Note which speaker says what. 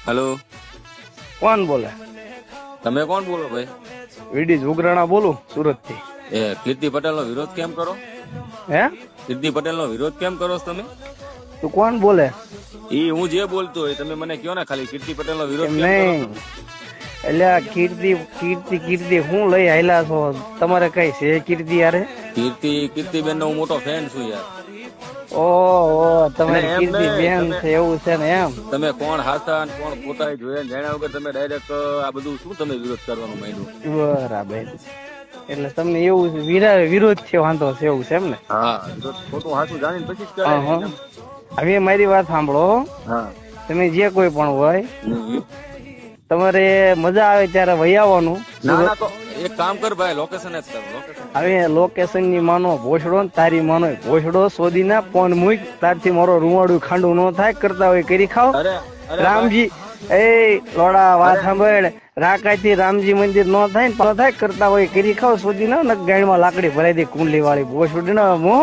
Speaker 1: Hello,
Speaker 2: કોણ બોલે?
Speaker 1: તમે કોણ બોલો ભાઈ?
Speaker 2: વીડી ઉગરાણા બોલું, સુરત થી.
Speaker 1: એ કીર્તિ પટેલ નો વિરોધ કેમ કરો?
Speaker 2: હે?
Speaker 1: કીર્તિ પટેલ નો વિરોધ કેમ કરો છો તમે?
Speaker 2: તું કોણ બોલે?
Speaker 1: ઈ હું જે બોલતો હોય તમે મને કયો ને ખાલી કીર્તિ પટેલ નો વિરોધ
Speaker 2: એમ
Speaker 1: કેમ કરો
Speaker 2: નહીં.
Speaker 1: તમે?
Speaker 2: એટલે આ કીર્તિ હું લઈ આયલા છો? તમારે કઈ છે કીર્તિ યારે?
Speaker 1: કીર્તિબેન નો હું મોટો ફેન છું યાર.
Speaker 2: ઓહો, તમારી
Speaker 1: એમ
Speaker 2: કીર્તિ
Speaker 1: નહીં,
Speaker 2: બેન
Speaker 1: તમે-
Speaker 2: છે એવું છે ને એમ?
Speaker 1: તમે કોણ હાસા અને કોણ ખોટા એ જોયા ને જાણ્યા વગર તમે ડાયરેક્ટ આ બધું શું તમે વિરોધ કરવાનું માંડ્યું?
Speaker 2: બરાબર. એટલે તમને એવું વિરોધ છે, વાંધો છે એવું છે એમ ને?
Speaker 1: હા, વિરોધ ખોટું હાસું જાણીને પછી જ કરે
Speaker 2: હા
Speaker 1: ને
Speaker 2: હા.
Speaker 1: એમ.
Speaker 2: હવે મારી વાત સાંભળો.
Speaker 1: હા.
Speaker 2: તમે જે કોઈ પણ હોય,
Speaker 1: હમ.
Speaker 2: તમારે મજા આવે ત્યારે વહી આવવાનું.
Speaker 1: ના ના, તો એક કામ કર ભાઈ, લોકેશન જ કર લોકેશન.
Speaker 2: હવે લોકેશન ની માનો ભોસડો ને તારી માનો ભોસડો શોધી ના ફોન મૂક, તારથી મારો રૂવાડું ખાંડું ન થાય, કરતા હોય કરી ખાવ.
Speaker 1: અરે અરે
Speaker 2: રામજી એ લોડા વાત
Speaker 1: અરે.
Speaker 2: સાંભળ, રાકાઈ રામજી મંદિર નો થાય ને થાય, કરતા હોય કરી ખાવ. શોધી ના ગાયમાં લાકડી ભરાઈ દે કુંડલી વાળી ભોસડી ના મો.